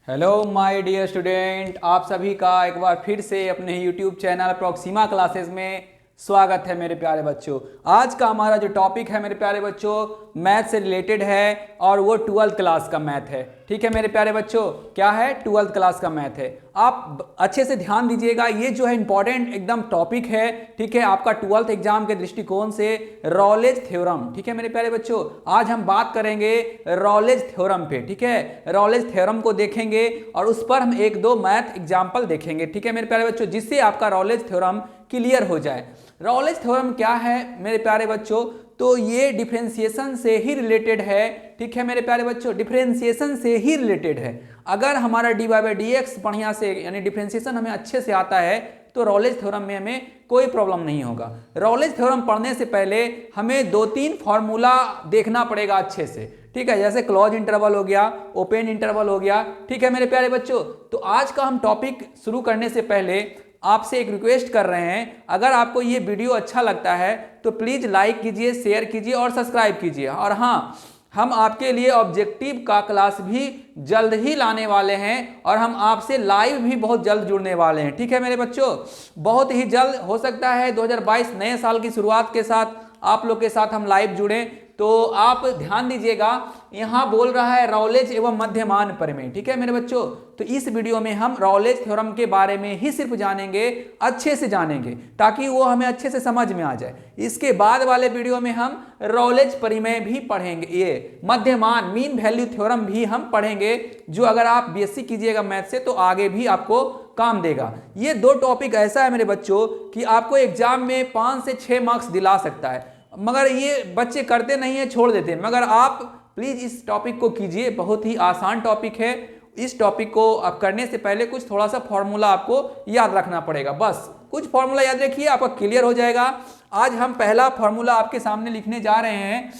Hello my dear student, आप सभी का एक बार फिर से अपने यूट्यूब चैनल प्रॉक्सिमा क्लासेस में स्वागत है मेरे प्यारे बच्चों। आज का हमारा जो टॉपिक है मेरे प्यारे बच्चों मैथ से रिलेटेड है और वो 12th क्लास का मैथ है। ठीक है मेरे प्यारे बच्चों, क्या है? 12th क्लास का मैथ है। आप अच्छे से ध्यान दीजिएगा, ये जो है इंपॉर्टेंट एकदम टॉपिक है। ठीक है, आपका 12th एग्जाम के दृष्टिकोण से रॉलेज थ्योरम। ठीक है मेरे प्यारे बच्चों, आज हम बात करेंगे रॉलेज थ्योरम पे। ठीक है, रॉलेज थ्योरम को देखेंगे और उस पर हम एक दो मैथ एग्जाम्पल देखेंगे। ठीक है मेरे प्यारे बच्चों, जिससे आपका रॉलेज थ्योरम क्लियर हो जाए। रॉलेज थ्योरम क्या है मेरे प्यारे बच्चों? तो ये डिफरेंशिएशन से ही रिलेटेड है। ठीक है मेरे प्यारे बच्चों, डिफरेंशिएशन से ही रिलेटेड है। अगर हमारा d y by d x बढ़िया से यानी डिफरेंशिएशन हमें अच्छे से आता है तो रॉलेज थ्योरम में हमें कोई प्रॉब्लम नहीं होगा। रॉलेज थ्योरम पढ़ने से पहले हमें दो तीन फॉर्मूला देखना पड़ेगा अच्छे से। ठीक है, जैसे क्लोज इंटरवल हो गया, ओपन इंटरवल हो गया। ठीक है मेरे प्यारे बच्चों, तो आज का हम टॉपिक शुरू करने से पहले आपसे एक रिक्वेस्ट कर रहे हैं, अगर आपको ये वीडियो अच्छा लगता है तो प्लीज़ लाइक कीजिए, शेयर कीजिए और सब्सक्राइब कीजिए। और हाँ, हम आपके लिए ऑब्जेक्टिव का क्लास भी जल्द ही लाने वाले हैं और हम आपसे लाइव भी बहुत जल्द जुड़ने वाले हैं। ठीक है मेरे बच्चों, बहुत ही जल्द हो सकता है 2022 नए साल की शुरुआत के साथ आप लोग के साथ हम लाइव जुड़ें। तो आप ध्यान दीजिएगा, यहाँ बोल रहा है रॉलेज एवं मध्यमान प्रमेय। ठीक है मेरे बच्चों, तो इस वीडियो में हम रॉलेज थ्योरम के बारे में ही सिर्फ जानेंगे, अच्छे से जानेंगे ताकि वो हमें अच्छे से समझ में आ जाए। इसके बाद वाले वीडियो में हम रॉलेज प्रमेय भी पढ़ेंगे, ये मध्यमान मीन वैल्यू थ्योरम भी हम पढ़ेंगे, जो अगर आप बीएससी कीजिएगा मैथ से तो आगे भी आपको काम देगा। ये दो टॉपिक ऐसा है मेरे बच्चों कि आपको एग्जाम में 5 से 6 मार्क्स दिला सकता है, मगर ये बच्चे करते नहीं है, छोड़ देते हैं। मगर आप प्लीज इस टॉपिक को कीजिए, बहुत ही आसान टॉपिक है। इस टॉपिक को आप करने से पहले कुछ थोड़ा सा फॉर्मूला आपको याद रखना पड़ेगा, बस कुछ फॉर्मूला याद रखिए, आपका क्लियर हो जाएगा। आज हम पहला फॉर्मूला आपके सामने लिखने जा रहे हैं।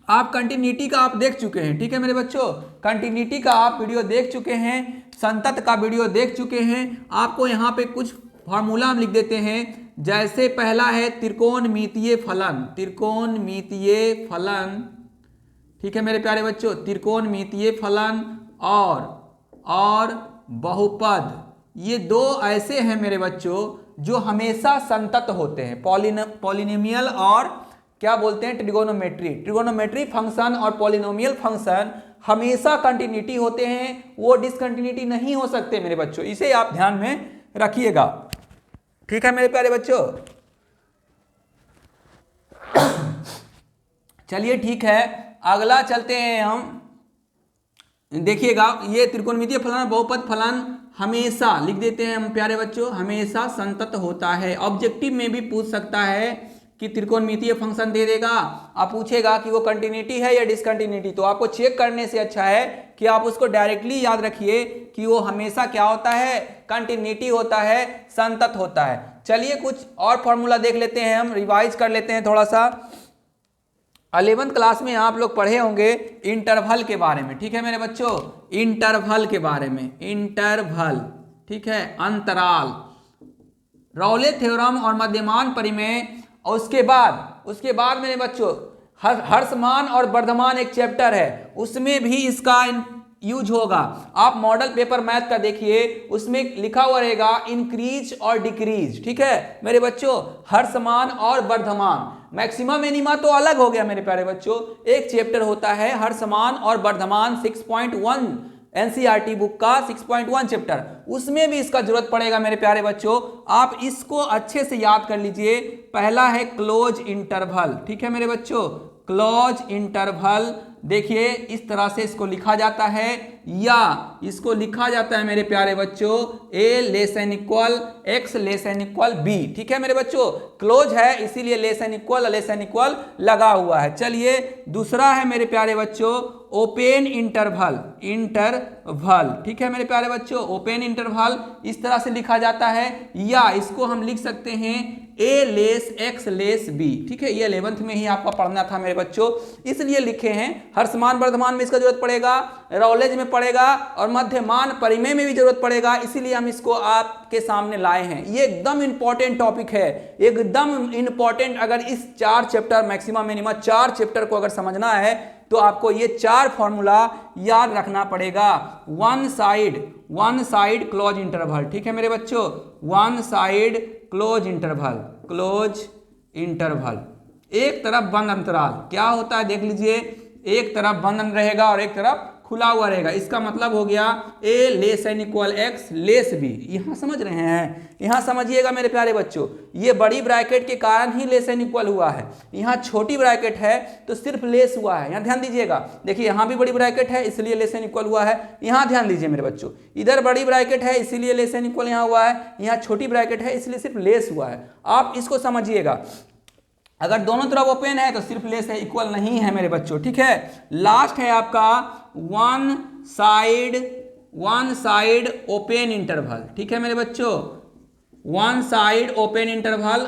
आप कंटिन्यूटी का आप देख चुके हैं। ठीक है मेरे बच्चों, कंटिन्यूटी का आप वीडियो देख चुके हैं, संतत का वीडियो देख चुके हैं। आपको यहाँ पे कुछ फॉर्मूला हम लिख देते हैं। जैसे पहला है त्रिकोणमितीय फलन, त्रिकोणमितीय फलन। ठीक है मेरे प्यारे बच्चों, त्रिकोणमितीय फलन और बहुपद, ये दो ऐसे हैं मेरे बच्चों जो हमेशा संतत होते हैं। पॉलिनोमियल और क्या बोलते हैं, ट्रिगोनोमेट्री। ट्रिगोनोमेट्री फंक्शन और पॉलिनोमियल फंक्शन हमेशा कंटिन्यूटी होते हैं, वो डिसकंटिन्यूटी नहीं हो सकते मेरे बच्चों, इसे आप ध्यान में रखिएगा। ठीक है मेरे प्यारे बच्चों, चलिए ठीक है, अगला चलते हैं हम। देखिएगा, ये त्रिकोणमितीय फलन बहुपद फलन हमेशा लिख देते हैं हम प्यारे बच्चों, हमेशा संतत होता है। ऑब्जेक्टिव में भी पूछ सकता है कि त्रिकोणमितीय फंक्शन दे देगा, आप पूछेगा कि वो कंटिन्यूटी है या डिसकंटिन्यूटी, तो आपको चेक करने से अच्छा है कि आप उसको डायरेक्टली याद रखिए कि वो हमेशा क्या होता है, कंटिन्यूटी होता है, संतत होता है। चलिए कुछ और फॉर्मूला देख लेते हैं, हम रिवाइज कर लेते हैं थोड़ा सा। 11th क्लास में आप लोग पढ़े होंगे इंटरवल के बारे में। ठीक है मेरे बच्चों, इंटरवल के बारे में, इंटरवल, ठीक है, अंतराल, रॉलेज थ्योरम और मध्यमान प्रमेय। और उसके बाद मेरे बच्चों हर्षमान और वर्धमान एक चैप्टर है, उसमें भी इसका यूज होगा। आप मॉडल पेपर मैथ का देखिए, उसमें लिखा हुआ रहेगा इंक्रीज और डिक्रीज। ठीक है मेरे बच्चों, हर्षमान और वर्धमान, मैक्सिमा मिनिमा तो अलग हो गया मेरे प्यारे बच्चों। एक चैप्टर होता है हर्षमान और वर्धमान 6.1 एनसीईआरटी बुक का 6.1 चैप्टर, उसमें भी इसका जरूरत पड़ेगा मेरे प्यारे बच्चों। आप इसको अच्छे से याद कर लीजिए। पहला है क्लोज इंटरवल। ठीक है मेरे बच्चों, क्लोज इंटरवल, देखिए इस तरह से इसको लिखा जाता है, या इसको लिखा जाता है मेरे प्यारे बच्चों a lesson equal x lesson equal b। ठीक है मेरे बच्चों, क्लोज है इसीलिए लेसन इक्वल लगा हुआ है। चलिए दूसरा है मेरे प्यारे बच्चों ओपन इंटरवल, इंटरवल। ठीक है मेरे प्यारे बच्चों, ओपन इंटरवल इस तरह से लिखा जाता है, या इसको हम लिख सकते हैं a less x less b। ठीक है, ये 11th में ही आपका पढ़ना था मेरे बच्चों, इसलिए लिखे हैं। हर्षमान वर्धमान में इसका जरूरत पड़ेगा, रॉलेज में पड़ेगा और मध्यमान प्रमेय में भी जरूरत पड़ेगा, इसीलिए हम इसको आपके सामने लाए हैं। ये एकदम इंपॉर्टेंट टॉपिक है, एकदम इंपॉर्टेंट। अगर इस 4 चैप्टर मैक्सिमा मिनिमा 4 चैप्टर को अगर समझना है तो आपको ये 4 फॉर्मूला याद रखना पड़ेगा। वन साइड क्लोज इंटरवल, ठीक है मेरे बच्चों, वन साइड क्लोज इंटरवल, एक तरफ बंद अंतराल। क्या होता है देख लीजिए, एक तरफ बंद रहेगा और एक तरफ खुला हुआ रहेगा। इसका मतलब हो गया a less than equal x less b। यहां समझ रहे हैं, यहां समझिएगा मेरे प्यारे बच्चों, ये बड़ी ब्रैकेट के कारण ही लेस एन इक्वल हुआ है। यहां छोटी ब्रैकेट है तो सिर्फ लेस हुआ है। यहां ध्यान दीजिएगा, देखिए यहां भी बड़ी ब्रैकेट है इसलिए लेस एन इक्वल हुआ है। यहां ध्यान दीजिए मेरे बच्चों, इधर बड़ी ब्रैकेट है इसीलिए लेस एन इक्वल यहां हुआ है, यहां छोटी ब्रैकेट है इसलिए सिर्फ लेस हुआ है। आप इसको समझिएगा, अगर दोनों तरफ ओपन है तो सिर्फ लेस है, इक्वल नहीं है मेरे बच्चों, ठीक है। लास्ट है आपका वन साइड ओपन इंटरवल, ठीक है मेरे बच्चों, वन साइड ओपन इंटरवल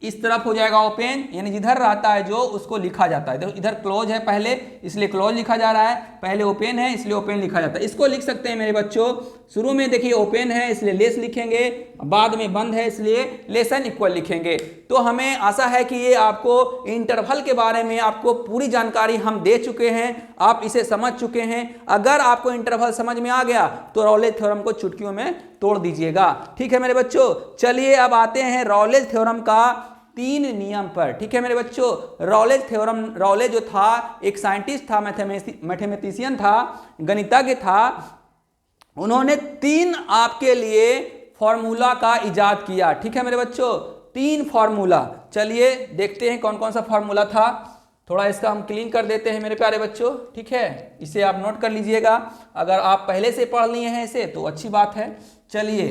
इस तरफ हो जाएगा ओपन, यानी जिधर रहता है जो उसको लिखा जाता है। देखो इधर क्लोज है पहले इसलिए क्लोज लिखा जा रहा है, पहले ओपन है इसलिए ओपन लिखा जाता है। इसको लिख सकते हैं मेरे बच्चों, शुरू में देखिए ओपन है इसलिए लेस लिखेंगे, बाद में बंद है इसलिए लेसन इक्वल लिखेंगे। तो हमें आशा है कि ये आपको इंटरवल के बारे में आपको पूरी जानकारी हम दे चुके हैं, आप इसे समझ चुके हैं। अगर आपको इंटरवल समझ में आ गया तो रॉलेज थ्योरम को चुटकियों में तोड़ दीजिएगा, ठीक है मेरे बच्चों। चलिए अब आते हैं रॉलेज थ्योरम का 3 नियम पर, ठीक है मेरे बच्चों। रॉलेज जो था एक साइंटिस्ट था, मैथमेटिशियन था, गणितज्ञ था। उन्होंने 3 आपके लिए फॉर्मूला का इजाद किया, ठीक है मेरे बच्चों, 3 फॉर्मूला। चलिए देखते हैं कौन कौन सा फॉर्मूला था। थोड़ा इसका हम क्लीन कर देते हैं मेरे प्यारे बच्चों, ठीक है, इसे आप नोट कर लीजिएगा। अगर आप पहले से पढ़ लिए हैं इसे तो अच्छी बात है। चलिए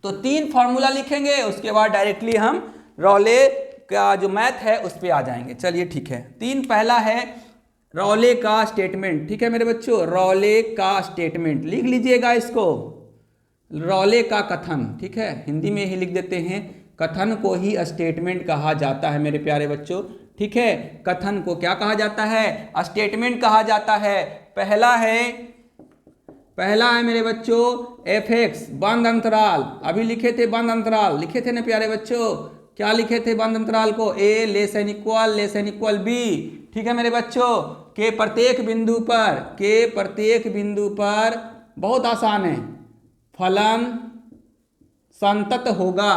तो 3 फॉर्मूला लिखेंगे, उसके बाद डायरेक्टली हम रॉले का जो मैथ है उस पर आ जाएंगे। चलिए ठीक है, 3 पहला है रॉले का स्टेटमेंट, ठीक है मेरे बच्चों, रॉले का स्टेटमेंट लिख लीजिएगा इसको, रॉले का कथन, ठीक है, हिंदी में ही लिख देते हैं, कथन को ही स्टेटमेंट कहा जाता है मेरे प्यारे बच्चों, ठीक है। कथन को क्या कहा जाता है, स्टेटमेंट कहा जाता है। पहला है मेरे बच्चों fx बंद अंतराल, अभी लिखे थे बंद अंतराल, लिखे थे ना प्यारे बच्चों, क्या लिखे थे बंद अंतराल को, a less than equal b, ठीक है मेरे बच्चों। के प्रत्येक बिंदु पर बहुत आसान है, फलन संतत होगा,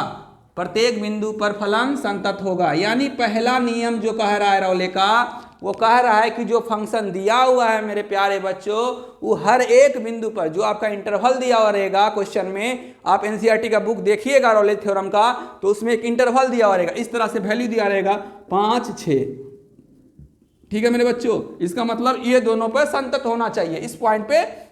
प्रत्येक बिंदु पर फलन संतत होगा। यानी पहला नियम जो कह रहा है रॉले का, वो कह रहा है कि जो फंक्शन दिया हुआ है मेरे प्यारे बच्चों, वो हर एक बिंदु पर जो आपका इंटरवल दिया हुआ रहेगा क्वेश्चन में, आप एनसीईआरटी का बुक देखिएगा रॉलेज थ्योरम का, तो उसमें एक इंटरवल दिया हुआ रहेगा, इस तरह से वैल्यू दिया रहेगा 5, 6, ठीक है मेरे बच्चों। इसका मतलब ये दोनों पर संतत होना चाहिए। इस पॉइंट पे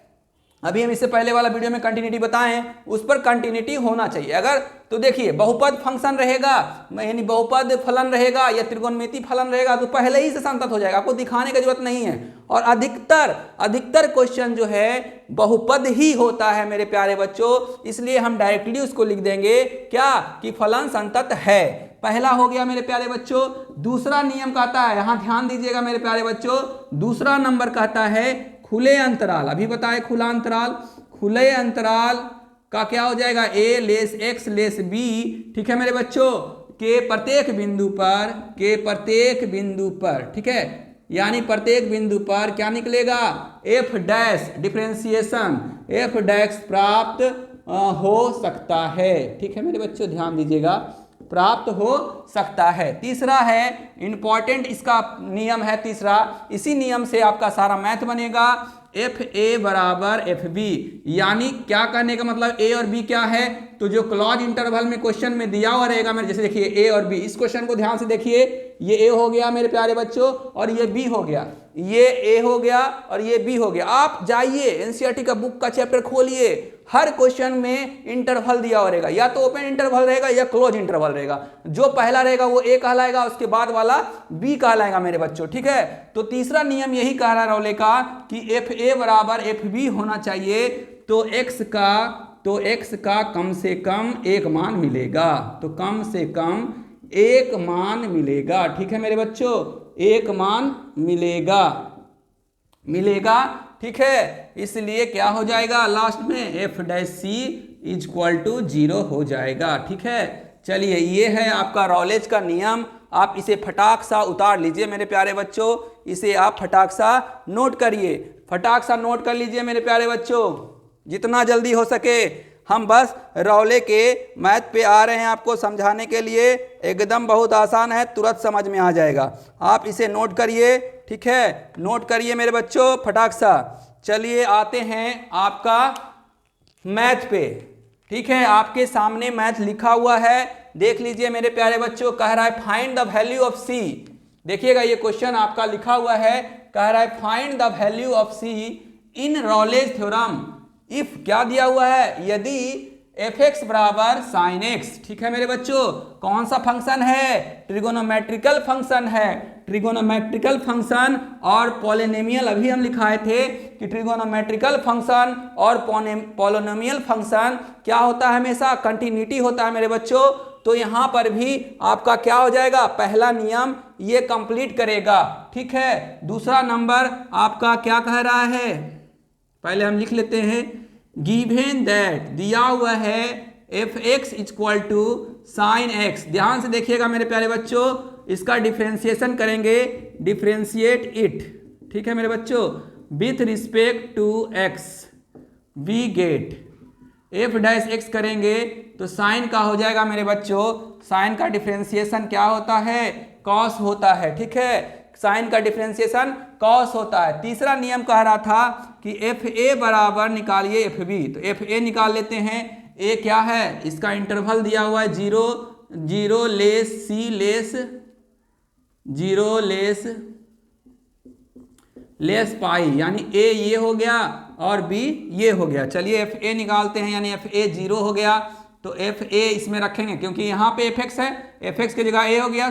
अभी हम इससे पहले वाला वीडियो में कंटिन्यूटी बताएं, उस पर कंटिन्यूटी होना चाहिए। अगर तो देखिए बहुपद फंक्शन रहेगा, यानी बहुपद फलन रहेगा या त्रिकोणमिति फलन रहेगा तो पहले ही से संतत हो जाएगा, आपको दिखाने की जरूरत नहीं है। और अधिकतर क्वेश्चन जो है बहुपद ही होता है मेरे प्यारे बच्चों, इसलिए हम डायरेक्टली उसको लिख देंगे क्या कि फलन संतत है। पहला हो गया मेरे प्यारे बच्चों। दूसरा नियम कहता है, यहां ध्यान दीजिएगा मेरे प्यारे बच्चों, दूसरा नंबर कहता है खुले अंतराल। अभी बताए खुला अंतराल, खुले अंतराल का क्या हो जाएगा, a less x less b, ठीक है मेरे बच्चों, के प्रत्येक बिंदु पर, ठीक है, यानी प्रत्येक बिंदु पर क्या निकलेगा, f dash differentiation f dash प्राप्त हो सकता है, ठीक है मेरे बच्चों, ध्यान दीजिएगा, प्राप्त हो सकता है। तीसरा है इंपॉर्टेंट, इसका नियम है तीसरा, इसी नियम से आपका सारा मैथ बनेगा, एफ ए बराबर एफ बी। यानी क्या करने का मतलब, ए और बी क्या है, तो जो क्लॉज इंटरवल में क्वेश्चन में दिया हुआ रहेगा मेरे, जैसे देखिए ए और बी, इस क्वेश्चन को ध्यान से देखिए, ये ए हो गया मेरे प्यारे बच्चों और ये बी हो गया, ये ए हो गया और ये बी हो गया। आप जाइए एनसीईआरटी का बुक का चैप्टर खोलिए, हर क्वेश्चन में इंटरवल दिया हुआ रहेगा, या तो ओपन इंटरवल रहेगा या क्लोज इंटरवल रहेगा। जो पहला रहेगा वो ए कहलाएगा, उसके बाद वाला बी कहलाएगा मेरे बच्चों, ठीक है। तो तीसरा नियम यही कह रहा है रॉले का कि एफ ए बराबर एफ बी होना चाहिए, तो एक्स का कम से कम एक मान मिलेगा, तो कम से कम एक मान मिलेगा, ठीक है मेरे बच्चों, एक मान मिलेगा, ठीक है। इसलिए क्या हो जाएगा लास्ट में, f dash c is equal to 0 हो जाएगा, ठीक है। चलिए ये है आपका रॉलेज का नियम, आप इसे फटाक सा उतार लीजिए मेरे प्यारे बच्चों, इसे आप फटाक सा नोट करिए, फटाक सा नोट कर लीजिए मेरे प्यारे बच्चों, जितना जल्दी हो सके। हम बस रौले के मैथ पे आ रहे हैं आपको समझाने के लिए, एकदम बहुत आसान है, तुरंत समझ में आ जाएगा। आप इसे नोट करिए, ठीक है, नोट करिए मेरे बच्चों फटाक सा। चलिए आते हैं आपका मैथ पे, ठीक है, आपके सामने मैथ लिखा हुआ है, देख लीजिए मेरे प्यारे बच्चों। कह रहा है फाइंड द वैल्यू ऑफ सी। देखिएगा ये क्वेश्चन आपका लिखा हुआ है, कह रहा है find the value of C in Rolle's theorem if क्या दिया हुआ है, यदि एफ एक्स बराबर साइन एक्स। ठीक है मेरे बच्चों, कौन सा फंक्शन है, ट्रिगोनोमेट्रिकल फंक्शन है, ट्रिगोनोमेट्रिकल फंक्शन और पॉलिनोमियल। अभी हम लिखाए थे कि ट्रिगोनोमेट्रिकल फंक्शन और पॉलिनोमियल फंक्शन क्या होता है, हमेशा कंटिन्यूटी होता है मेरे बच्चों। तो यहां पर भी आपका क्या हो जाएगा, पहला नियम ये कंप्लीट करेगा, ठीक है। दूसरा नंबर आपका क्या कह रहा है, पहले हम लिख लेते हैं, गिवन दैट दिया हुआ है f x equal to sine x. ध्यान से देखिएगा मेरे प्यारे बच्चों, इसका डिफ्रेंसिएशन करेंगे, डिफ्रेंशिएट इट, ठीक है मेरे बच्चों, with respect to x we get f dash x करेंगे तो साइन का हो जाएगा मेरे बच्चों, साइन का डिफ्रेंसिएशन क्या होता है, कॉस होता है, ठीक है, साइन का डिफ्रेंसिएशन कॉस होता है। तीसरा नियम कह रहा था कि एफ ए बराबर निकालिए एफ बी, तो एफ ए निकाल लेते हैं। ए क्या है, इसका इंटरवल दिया हुआ है 0 0 लेस सी लेस 0 लेस पाई, यानी ए ये हो गया और बी ये हो गया। चलिए एफ ए निकालते हैं, यानी एफ ए 0 हो गया, तो एफ ए इसमें रखेंगे क्योंकि यहाँ पे एफ एक्स है, एफ एक्स की जगह ए हो गया,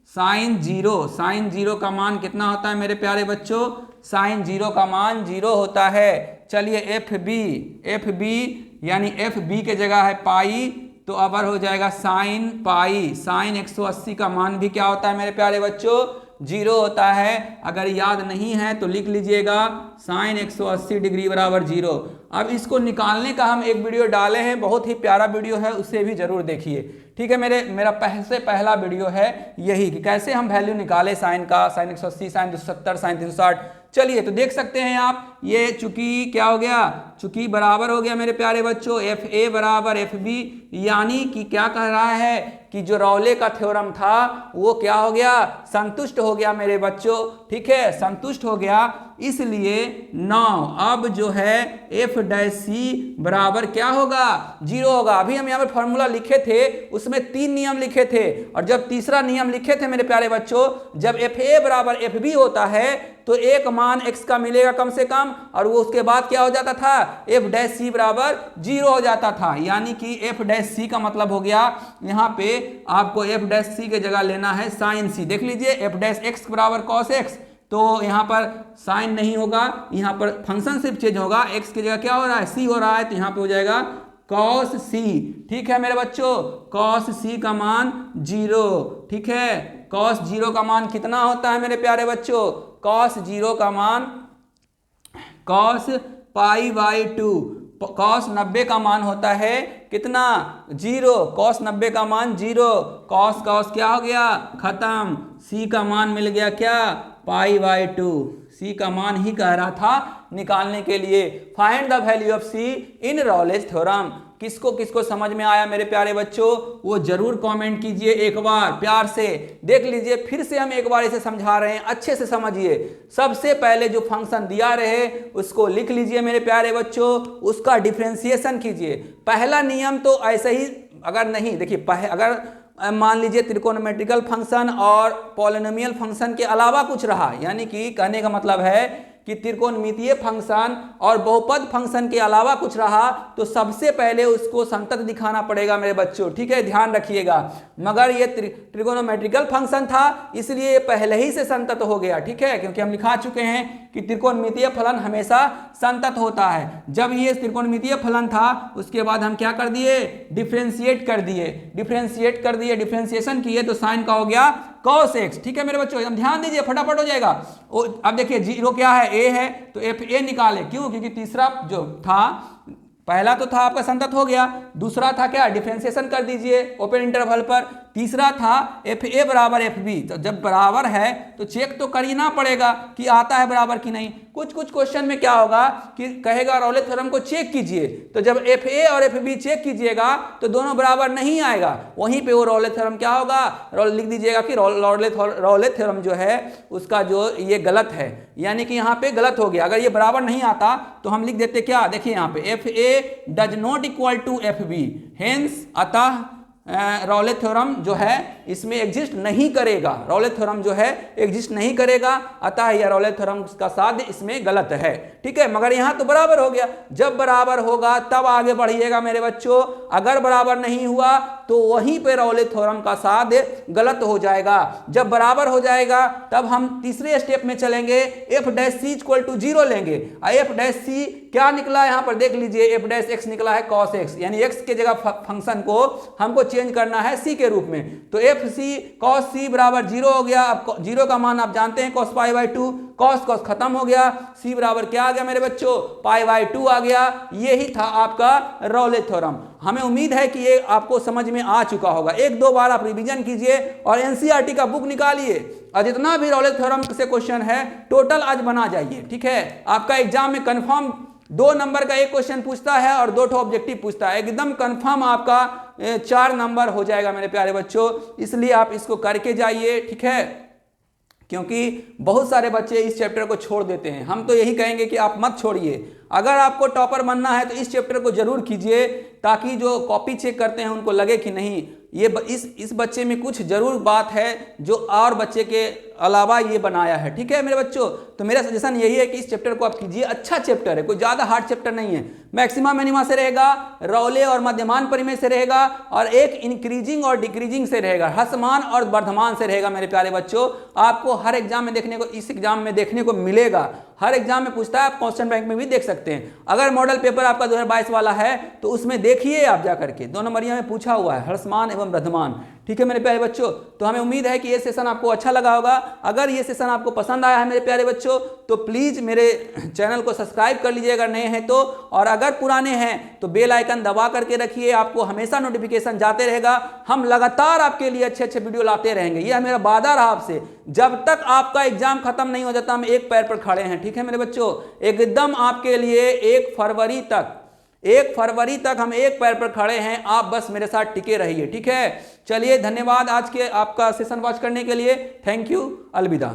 साइन 0 का मान कितना होता है मेरे प्यारे बच्चों, साइन 0 का मान 0 होता है। चलिए एफ बी यानी एफ बी के जगह है पाई, तो अबर हो जाएगा साइन पाई, साइन 180 का मान भी क्या होता है मेरे प्यारे बच्चों, 0 होता है। अगर याद नहीं है तो लिख लीजिएगा, साइन 180 डिग्री बराबर 0। अब इसको निकालने का हम एक वीडियो डाले हैं, बहुत ही प्यारा वीडियो है, उसे भी जरूर देखिए, ठीक है। मेरा पहला वीडियो है यही कि कैसे हम वैल्यू निकाले साइन का, साइन 180, साइन 270, साइन 360। चलिए तो देख सकते हैं आप, ये चूंकि क्या हो गया, चूंकि बराबर हो गया मेरे प्यारे बच्चों एफ ए बराबर एफ बी, यानी कि क्या कह रहा है कि जो रौले का थ्योरम था वो क्या हो गया, संतुष्ट हो गया मेरे बच्चों, ठीक है, संतुष्ट हो गया। इसलिए नाउ अब जो है एफ डैश सी बराबर क्या होगा, 0 होगा। अभी हम यहाँ पर फॉर्मूला लिखे थे, उसमें 3 नियम लिखे थे, और जब तीसरा नियम लिखे थे मेरे प्यारे बच्चों, जब एफ ए बराबर एफ बी होता है तो एक मान x का मिलेगा कम से कम, और वो उसके बाद क्या हो जाता था, एफ डैश सी बराबर 0 हो जाता था। यानी कि एफ डैश सी का मतलब हो गया, यहाँ पे आपको एफ डैश सी के जगह लेना है साइन सी। देख लीजिए एफ डैश एक्स बराबर कॉस एक्स, तो यहाँ पर साइन नहीं होगा, यहाँ पर फंक्शन सिर्फ चेंज होगा, x की जगह क्या हो रहा है, c हो रहा है, तो यहाँ पे हो जाएगा कॉस सी, ठीक है मेरे बच्चों, कॉस सी का मान 0, ठीक है। कॉस 0 का मान कितना होता है मेरे प्यारे बच्चों, कॉस 0 का मान कॉस पाई बाई 2, कॉस 90 का मान होता है कितना, 0, कॉस 90 का मान 0, कॉस कॉस क्या हो गया, खत्म, सी का मान मिल गया क्या, पाई बाई 2। सी का मान ही कह रहा था निकालने के लिए, find the value of C in Rolle's theorem. किसको किसको समझ में आया मेरे प्यारे बच्चों, वो जरूर कमेंट कीजिए, एक बार प्यार से देख लीजिए, फिर से हम एक बार इसे समझा रहे हैं, अच्छे से समझिए। सबसे पहले जो फंक्शन दिया रहे उसको लिख लीजिए मेरे प्यारे बच्चों, उसका डिफ्रेंसिएशन कीजिए। पहला नियम तो ऐसे ही, अगर नहीं देखिए, अगर मान लीजिए त्रिकोणमेट्रिकल फंक्शन और पॉलिनोमियल फंक्शन के अलावा कुछ रहा, यानी कि कहने का मतलब है कि त्रिकोणमितीय फंक्शन और बहुपद फंक्शन के अलावा कुछ रहा, तो सबसे पहले उसको संतत दिखाना पड़ेगा मेरे बच्चों, ठीक है, ध्यान रखिएगा। मगर ये त्रिकोणमेट्रिकल फंक्शन था, इसलिए ये पहले ही से संतत हो गया, ठीक है, क्योंकि हम लिखा चुके हैं कि त्रिकोणमितीय फलन हमेशा संतत होता है। जब ये त्रिकोणमितीय फलन था, उसके बाद हम क्या कर दिए, डिफ्रेंशिएट कर दिए, डिफ्रेंशिएशन किए, तो साइन का हो गया cos x, ठीक है मेरे बच्चों, एकदम ध्यान दीजिए, फटाफट हो जाएगा। अब देखिए 0 क्या है, a है, तो एफ ए निकाले, क्यों, क्योंकि तीसरा जो था, पहला तो था आपका संतत हो गया, दूसरा था क्या, डिफरेंशिएशन कर दीजिए ओपन इंटरवल पर, तीसरा था एफ ए बराबर एफ बी। तो जब बराबर है तो चेक तो करना पड़ेगा कि आता है बराबर कि नहीं। कुछ कुछ क्वेश्चन में क्या होगा कि कहेगा राउले थ्योरम को चेक कीजिए, तो जब एफ ए और एफ बी चेक कीजिएगा तो दोनों बराबर नहीं आएगा, वहीं पे वो राउले थ्योरम क्या होगा, लिख दीजिएगा कि राउले थ्योरम जो है उसका जो ये गलत है, यानी कि यहाँ पे गलत हो गया। अगर ये बराबर नहीं आता तो हम लिख देते क्या, देखिए यहाँ पे f a does not equal to f b, hence अतः राउले थ्योरम जो है इसमें एग्जिस्ट नहीं करेगा, राउले थ्योरम जो है एग्जिस्ट नहीं करेगा, अतः यह राउले थ्योरम का साध्य इसमें गलत है। ठीक है, मगर यहाँ तो बराबर हो गया, जब बराबर होगा तब आगे बढ़िएगा मेरे बच्चों, अगर बराबर नहीं हुआ तो वहीं पे राउले थ्योरम का साध्य गलत हो जाएगा। जब बराबर हो जाएगा तब हम तीसरे स्टेप में चलेंगे, f dash c equal to 0 लेंगे। एफ डैश सी क्या निकला यहाँ पर देख लीजिए, एफ डैश एक्स निकला है कॉस एक्स, यानी एक्स के जगह फंक्शन को हमको चेंज करना है सी के रूप में, तो एफ सी कॉस सी बराबर 0 हो गया। अब 0 का मान आप जानते हैं cos pi by 2, cos cos खत्म हो गया, सी बराबर क्या आ गया मेरे बच्चों, पाई बाई 2 आ गया। यही था आपका राउले थ्योरम। हमें उम्मीद है कि ये आपको समझ में आ चुका होगा। एक दो बार आप रिवीजन कीजिए और एनसीईआरटी का बुक निकालिए और जितना भी राउले थ्योरम से क्वेश्चन है टोटल आज बना जाइए। ठीक है, आपका एग्जाम में कंफर्म 2 नंबर का एक क्वेश्चन पूछता है और 2 ऑब्जेक्टिव पूछता है, एकदम कंफर्म आपका 4 नंबर हो जाएगा मेरे प्यारे बच्चों, इसलिए आप इसको करके जाइए। ठीक है, क्योंकि बहुत सारे बच्चे इस चैप्टर को छोड़ देते हैं। हम तो यही कहेंगे कि आप मत छोड़िए, अगर आपको टॉपर बनना है तो इस चैप्टर को जरूर कीजिए, ताकि जो कॉपी चेक करते हैं उनको लगे कि नहीं ये इस बच्चे में कुछ जरूर बात है जो और बच्चे के अलावा ये बनाया है। ठीक है मेरे बच्चों, तो मेरा सजेशन यही है कि इस चैप्टर को आप कीजिए, अच्छा चैप्टर है, कोई ज़्यादा हार्ड चैप्टर नहीं है। मैक्सिमा मिनिमा से रहेगा, राउले और मध्यमान परिमेय से रहेगा, और एक इंक्रीजिंग और डिक्रीजिंग से रहेगा, ह्रस्वमान और वर्धमान से रहेगा मेरे प्यारे बच्चों। आपको हर एग्जाम में देखने को, इस एग्जाम में देखने को मिलेगा, हर एग्जाम में पूछता है, आप क्वेश्चन बैंक में भी देख सकते हैं। अगर मॉडल पेपर आपका 2022 वाला है तो उसमें देखिए आप जा करके, 2 नंबरिया में पूछा हुआ है ह्रस्वमान एवं वर्धमान। ठीक है मेरे प्यारे बच्चों, तो हमें उम्मीद है कि ये सेशन आपको अच्छा लगा होगा। अगर ये सेशन आपको पसंद आया है मेरे प्यारे बच्चों तो प्लीज़ मेरे चैनल को सब्सक्राइब कर लीजिए अगर नए हैं तो, और अगर पुराने हैं तो बेल आइकन दबा करके रखिए, आपको हमेशा नोटिफिकेशन जाते रहेगा। हम लगातार आपके लिए अच्छे अच्छे वीडियो लाते रहेंगे, यह मेरा वादा रहा आपसे। जब तक आपका एग्जाम खत्म नहीं हो जाता हम एक पैर पर खड़े हैं। ठीक है मेरे बच्चों, एकदम आपके लिए 1 फरवरी तक हम एक पैर पर खड़े हैं, आप बस मेरे साथ टिके रहिए। ठीक है, चलिए धन्यवाद आज के आपका सेशन वॉच करने के लिए, थैंक यू, अलविदा।